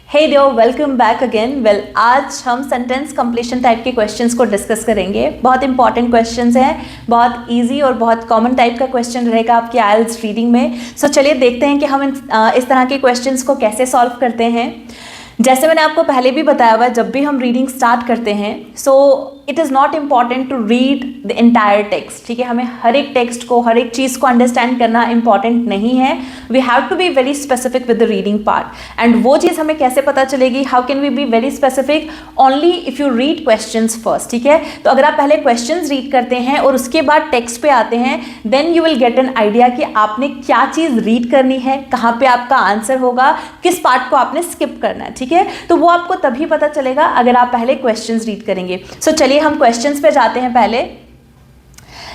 हे dear, welcome back again. Well, आज हम sentence completion type के क्वेश्चंस को डिस्कस करेंगे। बहुत इंपॉर्टेंट क्वेश्चंस हैं, बहुत इजी और बहुत कॉमन टाइप का क्वेश्चन रहेगा आपके आइल्स रीडिंग में। सो चलिए देखते हैं कि हम इस तरह के क्वेश्चंस को कैसे सॉल्व करते हैं। जैसे मैंने आपको पहले भी बताया हुआ है, जब भी हम रीडिंग स्टार्ट करते हैं so it is not important to read the entire text. ठीक है, हमें हर एक टेक्स्ट को, हर एक चीज़ को अंडरस्टैंड करना इंपॉर्टेंट नहीं है। We have to be very specific with the reading part. And वो चीज़ हमें कैसे पता चलेगी? How can we be very specific? Only if you read questions first. ठीक है, तो अगर आप पहले क्वेश्चंस रीड करते हैं और उसके बाद टेक्स्ट पे आते हैं, then you will get an idea कि आपने क्या चीज़ रीड करनी है, कहाँ पे आपका आंसर होगा, किस पार्ट को आपने स्किप करना है। ठीक है, तो वो आपको तभी पता चलेगा अगर आप पहले क्वेश्चंस रीड करेंगे। सो चलिए हम क्वेश्चंस पे जाते हैं। पहले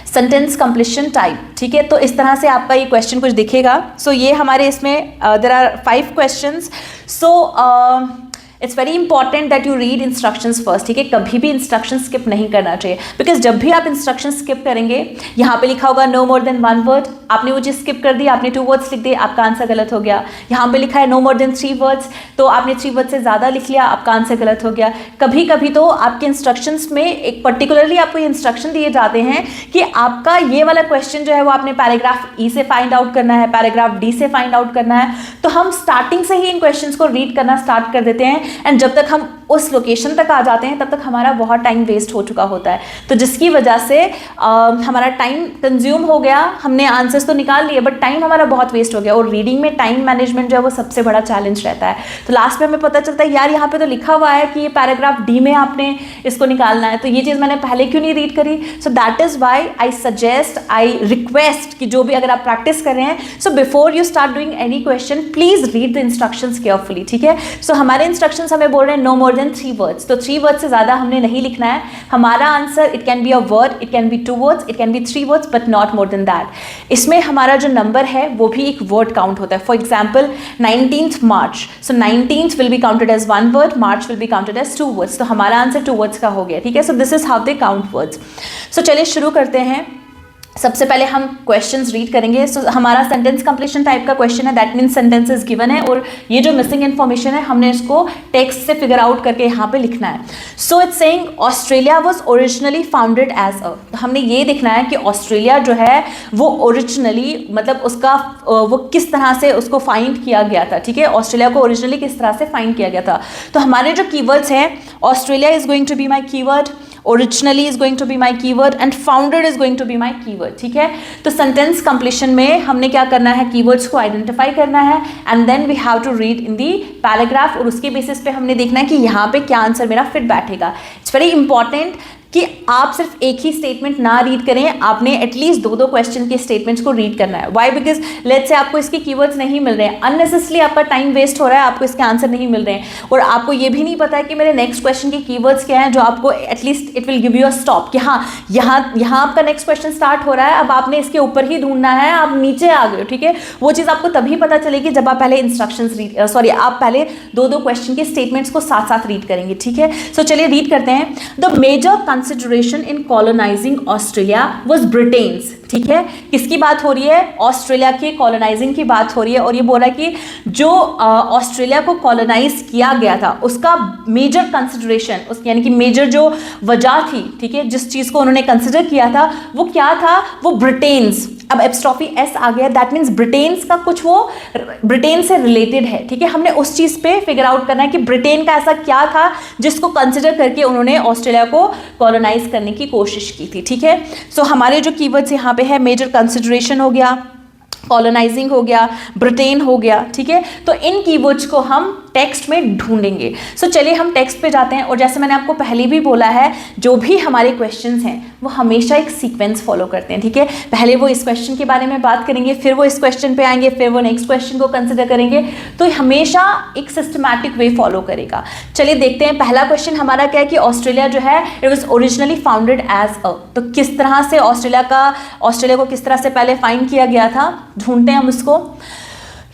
सेंटेंस कंप्लीशन टाइप। ठीक है, तो इस तरह से आपका ये क्वेश्चन कुछ दिखेगा। सो ये हमारे इसमें there are 5 questions. So it's very important that you read instructions first. ठीक है, कभी भी इंस्ट्रक्शन स्किप नहीं करना चाहिए, बिकॉज जब भी आप इंस्ट्रक्शन स्किप करेंगे, यहाँ पे लिखा होगा नो मोर देन 1 वर्ड, आपने वो चीज़ स्किप कर दी, आपने 2 वर्ड्स लिख दिए, आपका आंसर गलत हो गया। यहाँ पे लिखा है नो मोर देन 3 वर्ड्स, तो आपने 3 वर्ड से ज़्यादा लिख लिया, आपका आंसर गलत हो गया। कभी कभी तो आपके इंस्ट्रक्शंस में एक पर्टिकुलरली आपको ये इंस्ट्रक्शन दिए जाते हैं कि आपका ये वाला क्वेश्चन जो है वो आपने पैराग्राफ ई से फाइंड आउट करना है, पैराग्राफ डी से फाइंड आउट करना है। तो हम स्टार्टिंग से ही इन क्वेश्चंस को रीड करना स्टार्ट कर देते हैं, एंड जब तक हम उस लोकेशन तक आ जाते हैं तब तक हमारा बहुत टाइम वेस्ट हो चुका होता है। तो जिसकी वजह से हमारा टाइम कंज्यूम हो गया, हमने आंसर्स तो निकाल लिए बट टाइम हमारा बहुत वेस्ट हो गया। और रीडिंग में टाइम मैनेजमेंट जो है वो सबसे बड़ा चैलेंज रहता है। तो लास्ट में हमें पता चलता है यार यहाँ पे तो लिखा हुआ है कि ये पैराग्राफ डी में आपने इसको निकालना है, तो ये चीज़ मैंने पहले क्यों नहीं रीड करी? So that is why I suggest, I request कि जो भी अगर आप प्रैक्टिस कर रहे हैं, so before you start doing any question please read the instructions carefully. ठीक है, सो हमारे इंस्ट्रक्शंस हमें बोल रहे हैं नो मोर देन 3 वर्ड्स, तो 3 वर्ड्स से ज़्यादा हमने नहीं लिखना है। हमारा answer it can be a word, it can be 2 words, it can be 3 words, but not more than that. इसमें हमारा जो नंबर है वो भी एक वर्ड काउंट होता है। For example 19th March, so 19th will be counted as 1 word, March will be counted as 2 words, तो हमारा आंसर 2 वर्ड्स का हो गया। ठीक है, so this is how they count words. सो चलिए शुरू करते हैं। सबसे पहले हम क्वेश्चंस रीड करेंगे। सो हमारा सेंटेंस कंप्लीशन टाइप का क्वेश्चन है, that means sentence is given है और ये जो मिसिंग इन्फॉर्मेशन है हमने इसको टेक्स्ट से फिगर आउट करके यहाँ पे लिखना है। So it's saying Australia was originally founded as a, तो हमने ये देखना है कि ऑस्ट्रेलिया जो है वो ओरिजिनली मतलब उसका वो किस तरह से उसको फाइंड किया गया था। ठीक है, ऑस्ट्रेलिया को ओरिजिनली किस तरह से फाइंड किया गया था। तो हमारे जो कीवर्ड्स हैं, Australia is going to be my keyword, originally is going to be my keyword and founded is going to be my keyword. ठीक है, तो सेंटेंस कंप्लीशन में हमने क्या करना है, कीवर्ड्स को आइडेंटिफाई करना है and then we have to read in the paragraph, और उसके बेसिस पे हमने देखना है कि यहाँ पे क्या आंसर मेरा फिट बैठेगा। इट्स वेरी इंपॉर्टेंट कि आप सिर्फ एक ही स्टेटमेंट ना रीड करें, आपने एटलीस्ट 2-2 क्वेश्चन के स्टेटमेंट्स को रीड करना है। वाई? बिकॉज लेट्स से आपको इसके कीवर्ड्स नहीं मिल रहे हैं, अननेसेसरली आपका टाइम वेस्ट हो रहा है, आपको इसके आंसर नहीं मिल रहे हैं और आपको ये भी नहीं पता है कि मेरे नेक्स्ट क्वेश्चन के कीवर्ड्स क्या हैं, जो आपको at least it will give you a stop कि हाँ यहाँ आपका नेक्स्ट क्वेश्चन स्टार्ट हो रहा है, अब आपने इसके ऊपर ही ढूंढना है, आप नीचे आ गए। ठीक है, वो चीज़ आपको तभी पता चलेगी जब आप पहले इंस्ट्रक्शंस रीड आप पहले 2-2 क्वेश्चन के स्टेटमेंट्स को साथ साथ रीड करेंगे। ठीक है, सो चलिए रीड करते हैं। The major consideration in colonising Australia was Britain's. ठीक है, किसकी बात हो रही है? ऑस्ट्रेलिया के कॉलोनाइजिंग की बात हो रही है और ये बोल रहा है कि जो ऑस्ट्रेलिया को कॉलोनाइज किया गया था उसका मेजर कंसिडरेशन, उस यानी कि मेजर जो वजह थी, ठीक है, जिस चीज़ को उन्होंने कंसिडर किया था वो क्या था? वो ब्रिटेन्स। अब एप्स्ट्रॉफी एस आ गया, दैट मीन्स ब्रिटेन्स का कुछ वो ब्रिटेन से रिलेटेड है। ठीक है, हमने उस चीज़ पे फिगर आउट करना है कि ब्रिटेन का ऐसा क्या था जिसको कंसिडर करके उन्होंने ऑस्ट्रेलिया को कॉलोनाइज करने की कोशिश की थी। ठीक है, सो हमारे जो कीवर्ड्स यहाँ पे है, मेजर कंसिडरेशन हो गया, कॉलोनाइजिंग हो गया, ब्रिटेन हो गया। ठीक है, तो इन कीवर्ड्स को हम टेक्स्ट में ढूंढेंगे। सो चलिए हम टेक्स्ट पे जाते हैं और जैसे मैंने आपको पहले भी बोला है, जो भी हमारे क्वेश्चंस हैं वो हमेशा एक सीक्वेंस फॉलो करते हैं। ठीक है, पहले वो इस क्वेश्चन के बारे में बात करेंगे, फिर वो इस क्वेश्चन पे आएंगे, फिर वो नेक्स्ट क्वेश्चन को कंसिडर करेंगे, तो हमेशा एक सिस्टमैटिक वे फॉलो करेगा। चलिए देखते हैं, पहला क्वेश्चन हमारा क्या है कि ऑस्ट्रेलिया जो है it was originally founded as a, तो किस तरह से ऑस्ट्रेलिया को किस तरह से पहले फाइंड किया गया था, ढूंढते हैं हम उसको।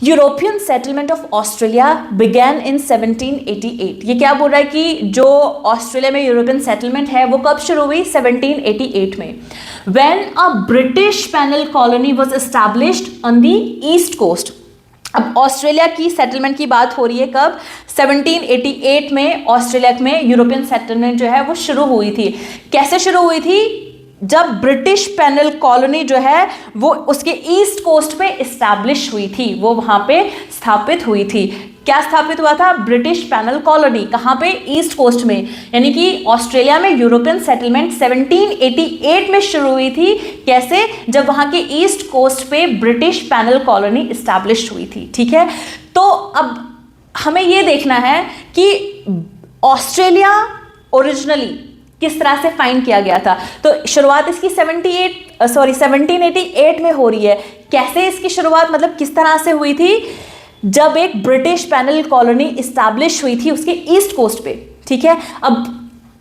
European settlement of Australia began इन 1788। ये क्या बोल रहा है कि जो ऑस्ट्रेलिया में यूरोपियन सेटलमेंट है वो कब शुरू हुई? 1788 में। When a British penal colony was established on the east coast. अब ऑस्ट्रेलिया की सेटलमेंट की बात हो रही है कब, 1788 में ऑस्ट्रेलिया में यूरोपियन सेटलमेंट जो है वो शुरू हुई थी। कैसे शुरू हुई थी, जब ब्रिटिश पेनल कॉलोनी जो है वो उसके ईस्ट कोस्ट पे इस्टेब्लिश हुई थी, वो वहां पे स्थापित हुई थी। क्या स्थापित हुआ था, ब्रिटिश पेनल कॉलोनी, कहां पे, ईस्ट कोस्ट में। यानी कि ऑस्ट्रेलिया में यूरोपियन सेटलमेंट 1788 में शुरू हुई थी। कैसे, जब वहां के ईस्ट कोस्ट पे ब्रिटिश पेनल कॉलोनी इस्टेब्लिश हुई थी। ठीक है, तो अब हमें यह देखना है कि ऑस्ट्रेलिया ओरिजिनली किस तरह से फाइंड किया गया था। तो शुरुआत इसकी 1788 में हो रही है। कैसे इसकी शुरुआत, मतलब किस तरह से हुई थी, जब एक ब्रिटिश पेनल कॉलोनी इस्टेब्लिश हुई थी उसके ईस्ट कोस्ट पे। ठीक है, अब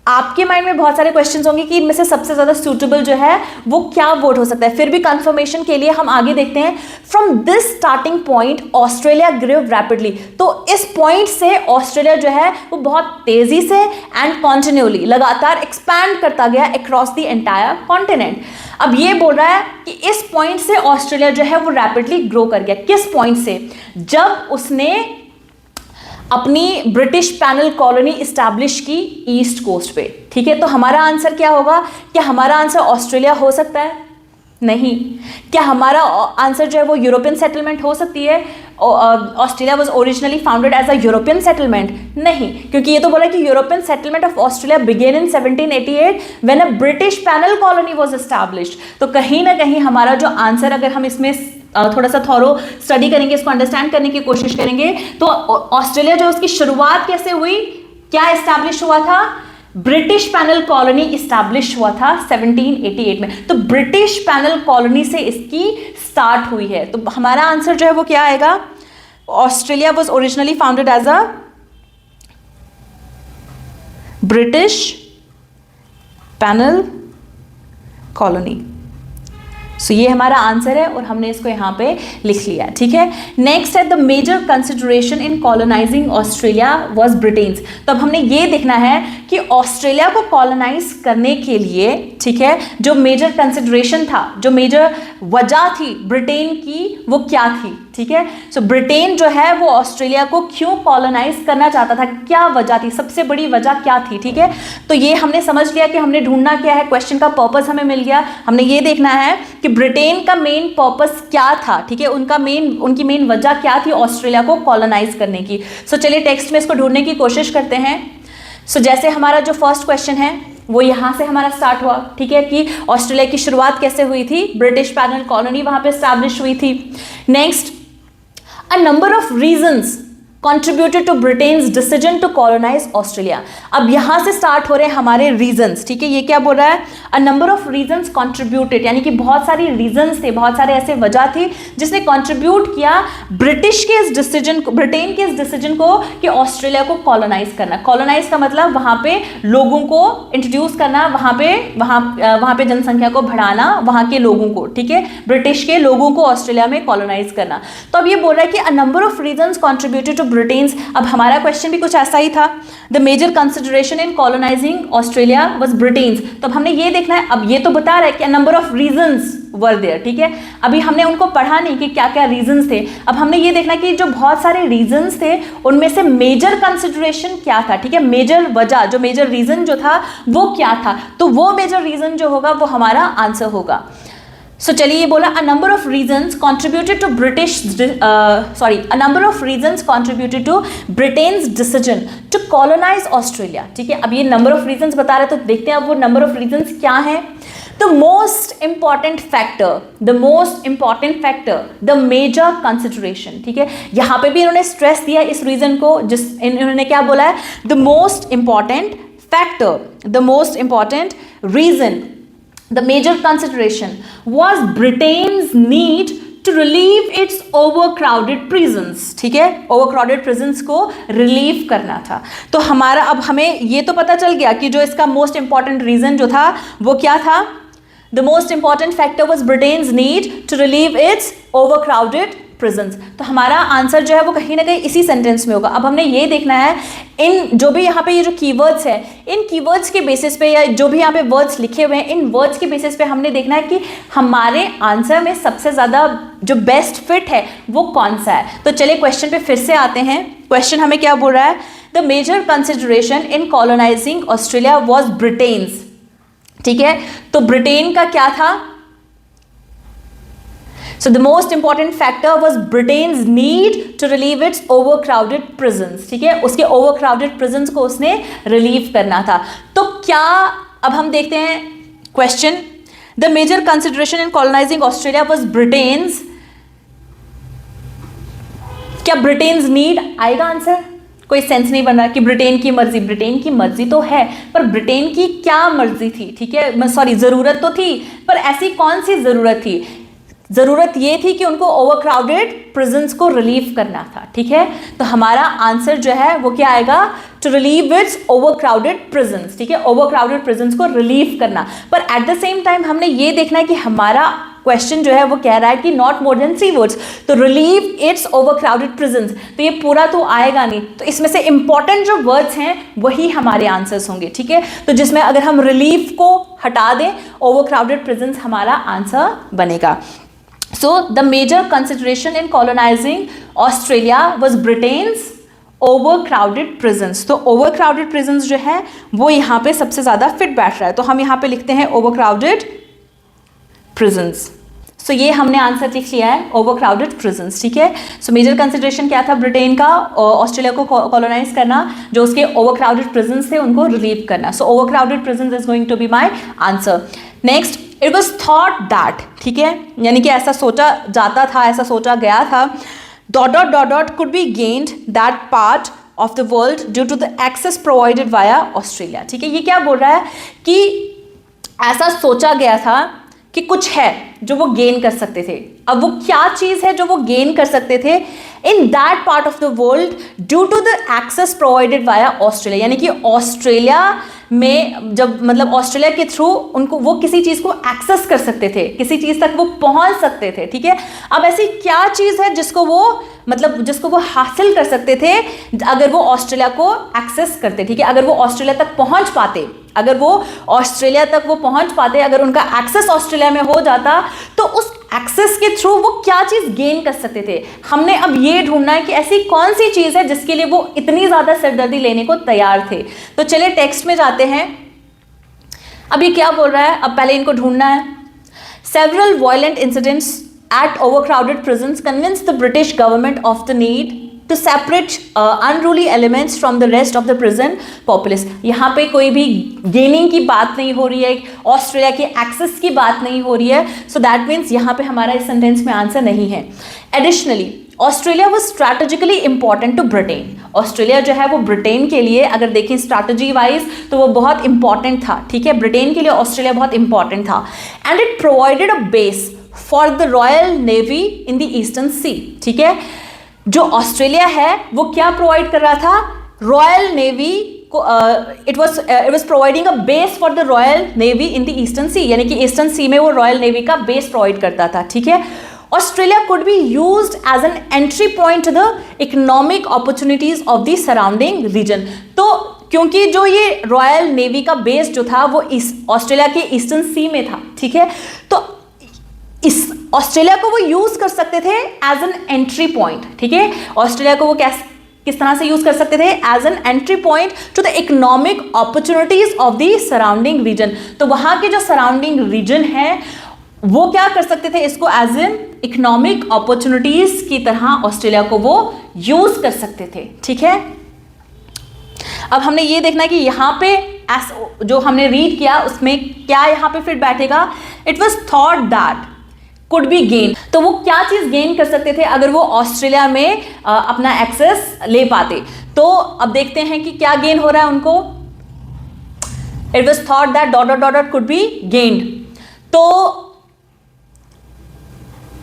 आपके माइंड में बहुत सारे क्वेश्चंस होंगे कि इनमें से सबसे ज्यादा सूटेबल जो है वो क्या वर्ड हो सकता है। फिर भी कंफर्मेशन के लिए हम आगे देखते हैं। From this starting point Australia grow rapidly, तो इस पॉइंट से ऑस्ट्रेलिया जो है वो बहुत तेजी से एंड कॉन्टिन्यूली लगातार एक्सपैंड करता गया अक्रॉस द एंटायर कॉन्टिनेंट। अब ये बोल रहा है कि इस पॉइंट से ऑस्ट्रेलिया जो है वो रैपिडली ग्रो कर गया। किस पॉइंट से, जब उसने अपनी ब्रिटिश पेनल कॉलोनी इस्टेब्लिश की ईस्ट कोस्ट पे। ठीक है, तो हमारा आंसर क्या होगा, क्या हमारा आंसर ऑस्ट्रेलिया हो सकता है, नहीं। क्या हमारा आंसर जो है वो यूरोपियन सेटलमेंट हो सकती है, Australia was originally founded as a European settlement, नहीं, क्योंकि ये तो बोला कि European settlement of Australia began in 1788 when a British penal colony was established. तो कहीं ना कहीं हमारा जो आंसर, अगर हम इसमें थोड़ा सा थॉरो स्टडी करेंगे, इसको अंडरस्टैंड करने की कोशिश करेंगे, तो ऑस्ट्रेलिया जो उसकी शुरुआत कैसे हुई, क्या एस्टैब्लिश हुआ था, ब्रिटिश पेनल कॉलोनी इस्टेब्लिश हुआ था 1788 में। तो ब्रिटिश पेनल कॉलोनी से इसकी स्टार्ट हुई है। तो हमारा आंसर जो है वो क्या आएगा, Australia was originally founded as a British penal colony. सो ये हमारा आंसर है और हमने इसको यहां पे लिख लिया। ठीक है, नेक्स्ट है the major consideration in colonising Australia was Britain's. तो अब हमने ये देखना है कि ऑस्ट्रेलिया को कॉलोनाइज करने के लिए, ठीक है, जो मेजर कंसिडरेशन था, जो मेजर वजह थी ब्रिटेन की, वो क्या थी। ठीक है, सो ब्रिटेन जो है वो ऑस्ट्रेलिया को क्यों कॉलोनाइज करना चाहता था, क्या वजह थी, सबसे बड़ी वजह क्या थी। ठीक है, तो ये हमने समझ लिया कि हमने ढूंढना क्या है, क्वेश्चन का पर्पस हमें मिल गया। हमने ये देखना है कि ब्रिटेन का मेन पर्पस क्या था। ठीक है, उनकी मेन वजह क्या थी ऑस्ट्रेलिया को कॉलोनाइज करने की। सो चलिए टेक्स्ट में इसको ढूंढने की कोशिश करते हैं। सो जैसे हमारा जो फर्स्ट क्वेश्चन है वो यहां से हमारा स्टार्ट हुआ। ठीक है, कि ऑस्ट्रेलिया की शुरुआत कैसे हुई थी, ब्रिटिश पेनल कॉलोनी वहां पे एस्टैब्लिश हुई थी। Next, a number of reasons contributed to Britain's decision to colonize Australia। अब यहां से स्टार्ट हो रहे हैं हमारे रीजंस। ठीक है, ये क्या बोल रहा है, a number of reasons contributed, यानी कि बहुत सारी रीजंस थे, बहुत सारे ऐसे वजह थी जिसने कंट्रीब्यूट किया ब्रिटिश के इस डिसीजन को, ब्रिटेन के इस डिसीजन को कि ऑस्ट्रेलिया को कॉलोनाइज करना। कॉलोनाइज का मतलब वहां पे लोगों को इंट्रोड्यूस करना, वहां पे जनसंख्या को बढ़ाना, वहां के लोगों को। ठीक है, ब्रिटिश के लोगों को ऑस्ट्रेलिया में कॉलोनाइज करना। तो अब ये बोल रहा है कि a number of reasons contributed to Britain's. अब हमारा क्वेश्चन भी कुछ ऐसा ही था, the major consideration in colonising Australia was Britain's. तो अब हमने ये देखना है, अब ये तो बता रहा है कि number of reasons were there. ठीक है, अभी हमने उनको पढ़ा नहीं कि क्या क्या रीजंस थे। अब हमने ये देखना कि जो बहुत सारे रीजंस थे उनमें से मेजर कंसिडरेशन क्या था। ठीक है, मेजर वजह, जो मेजर रीजन जो था वो क्या था, तो वो मेजर रीजन जो होगा वो हमारा आंसर होगा। सो चलिए, ये बोला a number of reasons contributed to Britain's decision to colonize Australia। ठीक है, अब ये नंबर ऑफ रीजंस बता रहे, तो देखते हैं अब वो नंबर ऑफ रीजंस क्या है। The most important factor, the major consideration। ठीक है, यहां पे भी इन्होंने स्ट्रेस दिया इस रीजन को, इन्होंने क्या बोला है, the most important factor, the most important reason, the major consideration was Britain's need to relieve its overcrowded prisons। ठीक है, overcrowded prisons को रिलीव करना था। तो हमारा, अब हमें ये तो पता चल गया कि जो इसका मोस्ट इंपॉर्टेंट रीजन जो था वो क्या था, the most important factor was Britain's need to relieve its overcrowded prisons. तो हमारा आंसर जो है वो कहीं ना कहीं इसी सेंटेंस में होगा। अब हमने ये देखना है इन जो भी यहाँ पे ये जो कीवर्ड्स है, इन कीवर्ड्स के बेसिस पे या जो भी यहाँ पे वर्ड्स लिखे हुए हैं, इन वर्ड्स के बेसिस पे हमने देखना है कि हमारे आंसर में सबसे ज़्यादा जो बेस्ट फिट है वो कौन सा है। तो चलिए क्वेश्चन पे फिर से आते हैं। क्वेश्चन हमें क्या बोल रहा है? The major consideration in colonising Australia was Britain's. ठीक है, तो ब्रिटेन का क्या था? So the most important factor was Britain's need to relieve its overcrowded prisons. ठीक है, उसके overcrowded prisons को उसने relieve करना था। तो क्या, अब हम देखते हैं question, the major consideration in colonizing Australia was Britain's, क्या Britain's need आएगा आंसर? कोई सेंस नहीं बन रहा कि ब्रिटेन की मर्जी। ब्रिटेन की मर्जी तो है, पर ब्रिटेन की क्या मर्जी थी? ठीक है, सॉरी, जरूरत तो थी, पर ऐसी कौन सी जरूरत थी? जरूरत ये थी कि उनको ओवरक्राउडेड प्रिजन्स को रिलीव करना था। ठीक है, तो हमारा आंसर जो है वो क्या आएगा? To relieve its overcrowded prisons. ठीक है, ओवरक्राउडेड प्रिजन्स को रिलीव करना। पर एट द सेम टाइम हमने ये देखना है कि हमारा क्वेश्चन जो है वो कह रहा है कि नॉट मोर देन 3 वर्ड्स, तो रिलीव इट्स ओवरक्राउडेड प्रिजन्स, तो ये पूरा तो आएगा नहीं। तो इसमें से इंपॉर्टेंट जो वर्ड्स हैं वही हमारे आंसर्स होंगे। ठीक है, तो जिसमें अगर हम रिलीव को हटा दें, ओवरक्राउडेड प्रिजन्स हमारा आंसर बनेगा। So the major consideration in colonizing Australia was Britain's overcrowded prisons. तो overcrowded prisons जो है वो यहाँ पे सबसे ज़्यादा फिट बैठ रहा है, तो हम यहाँ पे लिखते हैं overcrowded prisons. So ये हमने आंसर लिख लिया है, overcrowded prisons. ठीक है, so major consideration क्या था? ब्रिटेन का ऑस्ट्रेलिया को कॉलोनाइज करना, जो उसके overcrowded prisons थे उनको रिलीव करना। So overcrowded prisons is going to be my answer. Next, it was thought that, ठीक है, यानी कि ऐसा सोचा जाता था, ऐसा सोचा गया था, ... could be gained that part of the world due to the access provided via Australia. ठीक है, ये क्या बोल रहा है कि ऐसा सोचा गया था कि कुछ है जो वो गेन कर सकते थे। अब वो क्या चीज़ है जो वो गेन कर सकते थे? In that part of the world due to the access provided via Australia, यानी कि ऑस्ट्रेलिया में जब मतलब ऑस्ट्रेलिया के थ्रू उनको वो किसी चीज़ को एक्सेस कर सकते थे, किसी चीज़ तक वो पहुंच सकते थे। ठीक है, अब ऐसी क्या चीज़ है जिसको वो मतलब जिसको वो हासिल कर सकते थे अगर वो ऑस्ट्रेलिया को एक्सेस करते? ठीक है, अगर वो ऑस्ट्रेलिया तक पहुंच पाते, अगर वो ऑस्ट्रेलिया तक वो पहुंच पाते, अगर उनका एक्सेस ऑस्ट्रेलिया में हो जाता, तो उस एक्सेस के थ्रू वो क्या चीज़ गेन कर सकते थे? हमने अब ये ढूंढना है कि ऐसी कौन सी चीज़ है जिसके लिए वो इतनी ज़्यादा सिरदर्दी लेने को तैयार थे। तो चलिए टेक्स्ट में जाते हैं। अब ये क्या बोल रहा है? अब पहले इनको ढूंढना है। Several violent incidents at overcrowded prisons convinced the British government of the need to separate unruly elements from the rest of the prison populace. यहाँ पे कोई भी गेनिंग की बात नहीं हो रही है, ऑस्ट्रेलिया के एक्सेस की बात नहीं हो रही है, सो दैट मीन्स यहाँ पे हमारा इस सेंटेंस में आंसर नहीं है। Additionally Australia was strategically important to Britain. Australia जो है वो ब्रिटेन के लिए अगर देखें स्ट्रैटेजी वाइज तो वो बहुत इंपॉर्टेंट था। ठीक है, ब्रिटेन के लिए ऑस्ट्रेलिया बहुत इंपॉर्टेंट था। And it provided a base for the royal navy in the eastern sea. ठीक है, जो ऑस्ट्रेलिया है वो क्या प्रोवाइड कर रहा था? रॉयल नेवी को it was providing a base for the royal navy in the eastern sea, यानी कि ईस्टर्न सी में वो रॉयल नेवी का बेस प्रोवाइड करता था। ठीक है, Australia could be used as an entry point to the economic opportunities of the surrounding region. तो क्योंकि जो ये रॉयल नेवी का बेस जो था वो इस ऑस्ट्रेलिया के ईस्टर्न सी में था। ठीक है, तो इस ऑस्ट्रेलिया को वो यूज कर सकते थे एज एन एंट्री पॉइंट। ठीक है, ऑस्ट्रेलिया को वो किस तरह से यूज कर सकते थे? As an entry point to the economic opportunities of the surrounding region. तो वहां के जो सराउंडिंग रीजन है वो क्या कर सकते थे? इसको एज एन इकोनॉमिक अपॉर्चुनिटीज की तरह ऑस्ट्रेलिया को वो यूज कर सकते थे। ठीक है, अब हमने ये देखना है कि यहाँ पे जो हमने रीड किया उसमें क्या यहाँ पे फिट बैठेगा? It was thought that could be gain. तो वो क्या चीज गेन कर सकते थे अगर वो ऑस्ट्रेलिया में अपना एक्सेस ले पाते? तो अब देखते हैं कि क्या गेन हो रहा है उनको। It was thought that ... could be gained. तो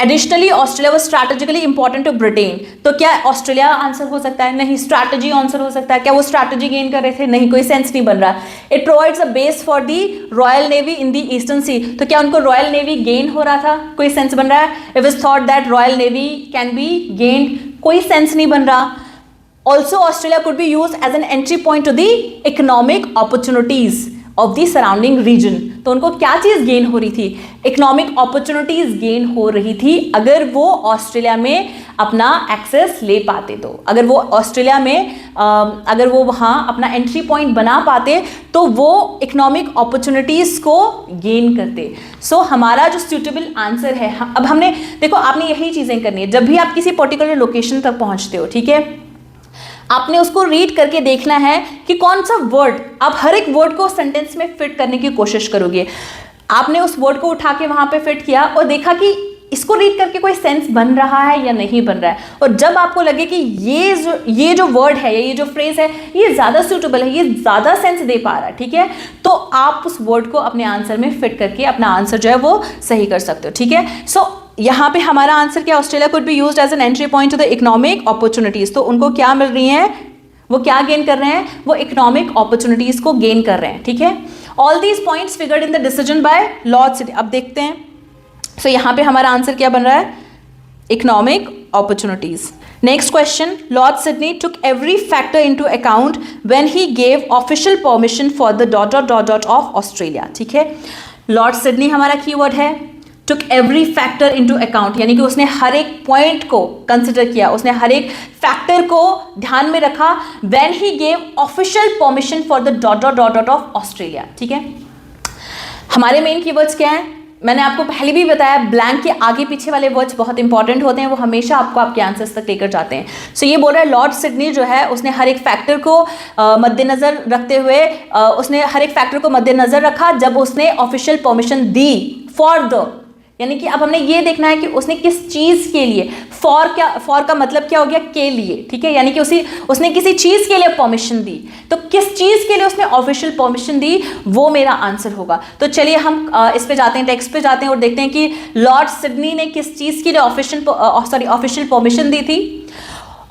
additionally Australia was strategically important to Britain, तो क्या ऑस्ट्रेलिया आंसर हो सकता है? नहीं। स्ट्रैटेजी आंसर हो सकता है? क्या वो स्ट्रैटेजी गेन कर रहे थे? नहीं, कोई सेंस नहीं बन रहा। It provides a base for the royal navy in the eastern sea, तो क्या उनको रॉयल नेवी गेन हो रहा था? कोई सेंस बन रहा है? It was thought that royal navy can be gained, कोई सेंस नहीं बन रहा। Also Australia could be use as an entry point to the economic opportunities of the surrounding region, तो उनको क्या चीज गेन हो रही थी? इकोनॉमिक अपॉर्चुनिटीज गेन हो रही थी अगर वो ऑस्ट्रेलिया में अपना एक्सेस ले पाते, तो अगर वो ऑस्ट्रेलिया में अगर वो वहाँ अपना एंट्री पॉइंट बना पाते तो वो इकोनॉमिक अपॉर्चुनिटीज को गेन करते। सो हमारा जो सूटेबल आंसर है, अब हमने देखो आपने यही चीजें करनी है जब भी आप किसी पर्टिकुलर लोकेशन तक पहुंचते हो, ठीक है, आपने उसको रीड करके देखना है कि कौन सा वर्ड, आप हर एक वर्ड को सेंटेंस में फिट करने की कोशिश करोगे। आपने उस वर्ड को उठा के वहां पे फिट किया और देखा कि इसको रीड करके कोई सेंस बन रहा है या नहीं बन रहा है, और जब आपको लगे कि ये जो वर्ड है, ये जो फ्रेज है, ये ज़्यादा सूटेबल है, ये ज़्यादा सेंस दे पा रहा है, ठीक है, तो आप उस वर्ड को अपने आंसर में फिट करके अपना आंसर जो है वो सही कर सकते हो, ठीक है। सो यहाँ पे हमारा आंसर क्या, Australia could be used as an entry point to the economic opportunities, तो उनको क्या मिल रही है, वो क्या गेन कर रहे हैं, वो इकोनॉमिक अपॉर्चुनिटीज को गेन कर रहे हैं, ठीक है। All these points figured in the decision by Lord Sydney. अब देखते हैं, सो यहाँ पे हमारा आंसर क्या बन रहा है, economic opportunities. Next question, Lord Sydney took every factor into account when he gave official permission for the dot dot dot dot of Australia, ठीक है। लॉर्ड सिडनी हमारा कीवर्ड है, took every factor into account, यानी कि उसने हर एक point को consider किया, उसने हर एक फैक्टर को ध्यान में रखा when he gave official permission for the dot dot dot dot of Australia, ठीक है। हमारे मेन कीवर्ड्स क्या हैं, मैंने आपको पहले भी बताया, ब्लैंक के आगे पीछे वाले वर्ड्स बहुत इंपॉर्टेंट होते हैं, वो हमेशा आपको आपके आंसर्स तक लेकर जाते हैं। सो ये बोल रहा है लॉर्ड सिडनी जो है उसने हर एक फैक्टर को मद्देनजर रखते हुए उसने हर एक फैक्टर को मद्देनजर रखा जब उसने official permission the for the, यानी कि अब हमने ये देखना है कि उसने किस चीज के लिए, फॉर का मतलब क्या हो गया, के लिए, ठीक है, यानी कि उसने किसी चीज के लिए परमिशन दी, तो किस चीज के लिए उसने ऑफिशियल परमिशन दी, वो मेरा आंसर होगा। तो चलिए हम इस पे जाते हैं, टेक्स्ट पे जाते हैं और देखते हैं कि लॉर्ड सिडनी ने किस चीज के लिए ऑफिशियल परमिशन दी थी।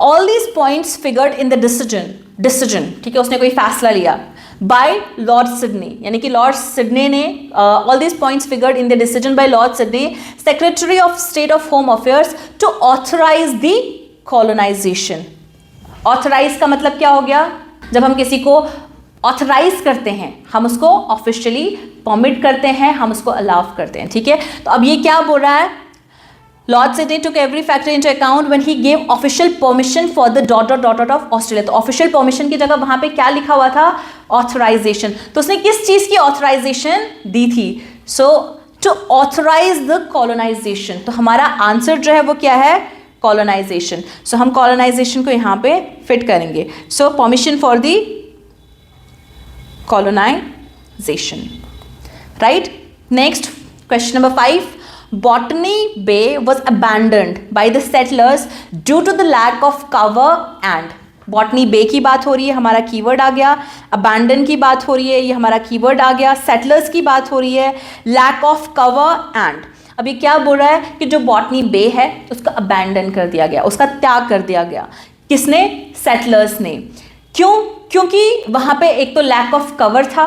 All these points figured in the decision, ठीक है, उसने कोई फैसला लिया बाय लॉर्ड सिडनी, यानी कि लॉर्ड सिडनी ने all these points figured in the decision by Lord Sydney, secretary of state of home affairs, to authorise the colonisation. Authorise का मतलब क्या हो गया, जब हम किसी को ऑथराइज करते हैं, हम उसको ऑफिशियली परमिट करते हैं, हम उसको अलाउ करते हैं, ठीक है। तो अब ये क्या बोल रहा है, Lord Sydney took every factor into account when he gave official permission for the dot dot dot dot of Australia. तो official permission की जगह वहां पे क्या लिखा हुआ था, authorization, तो उसने किस चीज की authorization दी थी, so to authorize the colonization, तो हमारा आंसर जो है वो क्या है, colonization। so हम colonization को यहाँ पे फिट करेंगे, so permission for the colonization, right। next question number 5, Botany Bay was abandoned by the settlers due to the lack of cover and, Botany Bay की बात हो रही है, हमारा कीवर्ड आ गया, abandon की बात हो रही है, ये हमारा कीवर्ड आ गया, settlers की बात हो रही है, lack of cover and, अभी क्या बोल रहा है कि जो बॉटनी बे है उसका abandon कर दिया गया, उसका त्याग कर दिया गया, किसने, settlers ने। क्यों, क्योंकि वहाँ पे एक तो lack of cover था,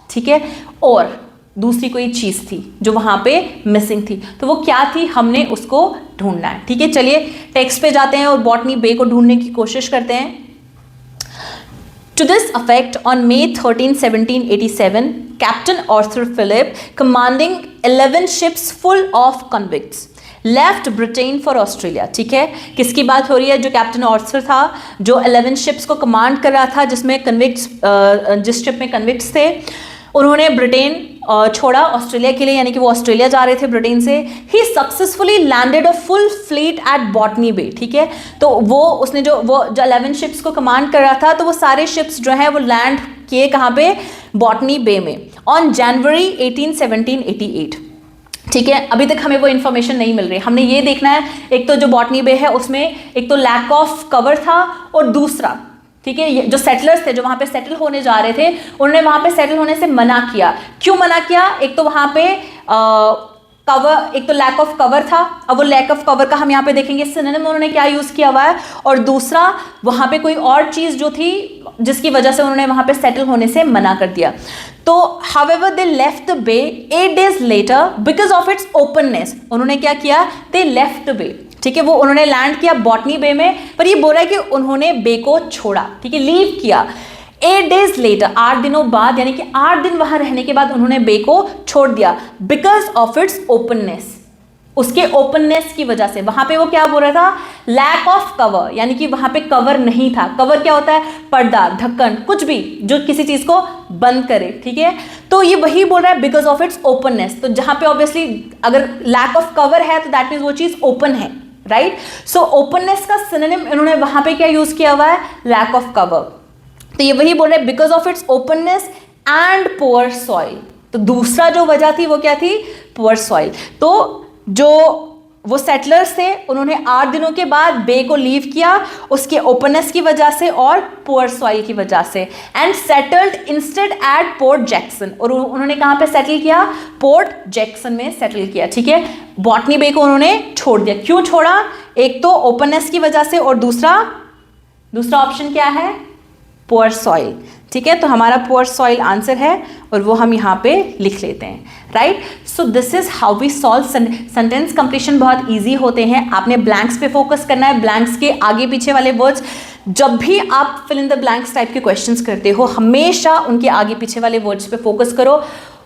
ठीक है, और दूसरी कोई चीज थी जो वहां पे मिसिंग थी, तो वो क्या थी, हमने उसको ढूंढना है, ठीक है। चलिए टेक्स्ट पे जाते हैं और बॉटनी बे को ढूंढने की कोशिश करते हैं। To this effect, on May 13, 1787, Captain Arthur Phillip, commanding 11 ships full of convicts, left Britain for Australia, ठीक है। किसकी बात हो रही है, जो कैप्टन आर्थर था, जो 11 शिप्स को कमांड कर रहा था, जिसमें कन्विक्ट्स, जिस शिप में कन्विक्ट्स थे, उन्होंने ब्रिटेन छोड़ा ऑस्ट्रेलिया के लिए, यानी कि वो ऑस्ट्रेलिया जा रहे थे ब्रिटेन से। He successfully landed a full fleet at Botany Bay, ठीक है। तो उसने जो 11 शिप्स को कमांड कर रहा था, तो वो सारे शिप्स जो हैं वो लैंड किए कहाँ पे, बॉटनी बे में, ऑन जनवरी 18, 1788, ठीक है। अभी तक हमें वो इन्फॉर्मेशन नहीं मिल रही, हमने ये देखना है, एक तो जो बॉटनी बे है उसमें एक तो लैक ऑफ कवर था, और दूसरा, ठीक है, जो सेटलर्स थे जो वहां पे सेटल होने जा रहे थे, उन्होंने वहां पे सेटल होने से मना किया। क्यों मना किया, एक तो वहां पे कवर, एक तो लैक ऑफ कवर था, अब वो लैक ऑफ कवर का हम यहाँ पे देखेंगे सिनोनिम उन्होंने क्या यूज किया हुआ है, और दूसरा वहां पे कोई और चीज जो थी जिसकी वजह से उन्होंने वहां पे सेटल होने से मना कर दिया। तो however they left the bay 8 days later because of its openness, उन्होंने क्या किया, they left the bay, ठीक है, वो उन्होंने लैंड किया बॉटनी बे में, पर ये बोल रहा है कि उन्होंने बे को छोड़ा, ठीक है, लीव किया 8 days later, 8 दिनों बाद, यानी कि 8 दिन वहां रहने के बाद उन्होंने बे को छोड़ दिया, बिकॉज ऑफ इट्स ओपननेस, उसके ओपननेस की वजह से। वहां पे वो क्या बोल रहा था, लैक ऑफ कवर, यानी कि वहां पे कवर नहीं था। कवर क्या होता है, पर्दा, ढक्कन, कुछ भी जो किसी चीज को बंद करे, ठीक है, तो ये वही बोल रहा है बिकॉज ऑफ इट्स ओपननेस। तो जहां पे ऑब्वियसली अगर लैक ऑफ कवर है तो दैट मीन्स वो चीज ओपन है, राइट। सो ओपननेस का सिनोनिम इन्होंने वहां पे क्या यूज किया हुआ है, लैक ऑफ कवर। तो ये वही बोल रहे हैं because of its openness and poor soil. तो दूसरा जो वजह थी वो क्या थी, पुअर सॉइल। तो जो वो सेटलर्स थे उन्होंने 8 दिनों के बाद बे को लीव किया उसके ओपननेस की वजह से और पुअर सॉइल की वजह से, and settled instead at Port Jackson, और उन्होंने कहां पे सेटल किया, पोर्ट जैक्सन में सेटल किया, ठीक है। बॉटनी बे को उन्होंने छोड़ दिया, क्यों छोड़ा, एक तो ओपननेस की वजह से और दूसरा ऑप्शन क्या है, पुअर सॉइल, ठीक है। तो हमारा पुअर सॉइल आंसर है और वो हम यहाँ पे लिख लेते हैं, right. So this is how we solve sentence completion. बहुत इजी होते हैं, आपने ब्लैंक्स पे फोकस करना है, ब्लैंक्स के आगे पीछे वाले वर्ड्स, जब भी आप fill in the blanks type के क्वेश्चंस करते हो हमेशा उनके आगे पीछे वाले वर्ड्स पे फोकस करो।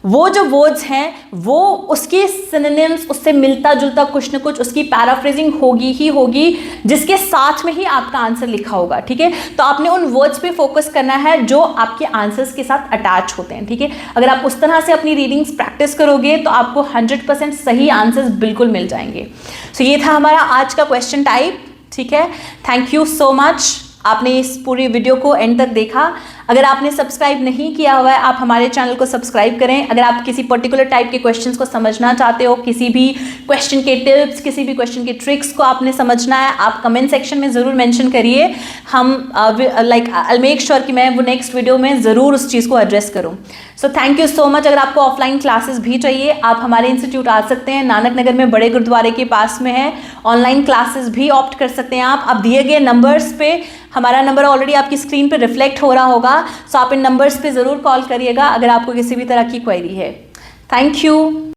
वो जो वर्ड्स हैं वो उसके सिनोनिम्स, उससे मिलता जुलता कुछ न कुछ उसकी पैराफ्रेजिंग होगी ही होगी, जिसके साथ में ही आपका आंसर लिखा होगा, ठीक है। तो आपने उन वर्ड्स पे फोकस करना है जो आपके आंसर्स के साथ अटैच होते हैं, ठीक है। अगर आप उस तरह से अपनी रीडिंग्स प्रैक्टिस करोगे तो आपको 100% सही आंसर्स बिल्कुल मिल जाएंगे। सो ये था हमारा आज का क्वेश्चन टाइप, ठीक है। थैंक यू सो मच, आपने इस पूरी वीडियो को एंड तक देखा। अगर आपने सब्सक्राइब नहीं किया हुआ है आप हमारे चैनल को सब्सक्राइब करें। अगर आप किसी पर्टिकुलर टाइप के क्वेश्चंस को समझना चाहते हो, किसी भी क्वेश्चन के टिप्स, किसी भी क्वेश्चन के ट्रिक्स को आपने समझना है, आप कमेंट सेक्शन में ज़रूर मेंशन करिए। हम आई मेक श्योर कि मैं वो नेक्स्ट वीडियो में ज़रूर उस चीज़ को एड्रेस करूँ। So thank you so much. अगर आपको ऑफलाइन क्लासेस भी चाहिए आप हमारे इंस्टीट्यूट आ सकते हैं, नानक नगर में बड़े गुरुद्वारे के पास में है। ऑनलाइन क्लासेस भी ऑप्ट कर सकते हैं आप दिए गए नंबर्स पे, हमारा नंबर ऑलरेडी आपकी स्क्रीन पे रिफ्लेक्ट हो रहा होगा, सो आप इन नंबर्स पे ज़रूर कॉल करिएगा अगर आपको किसी भी तरह की क्वेरी है। Thank you.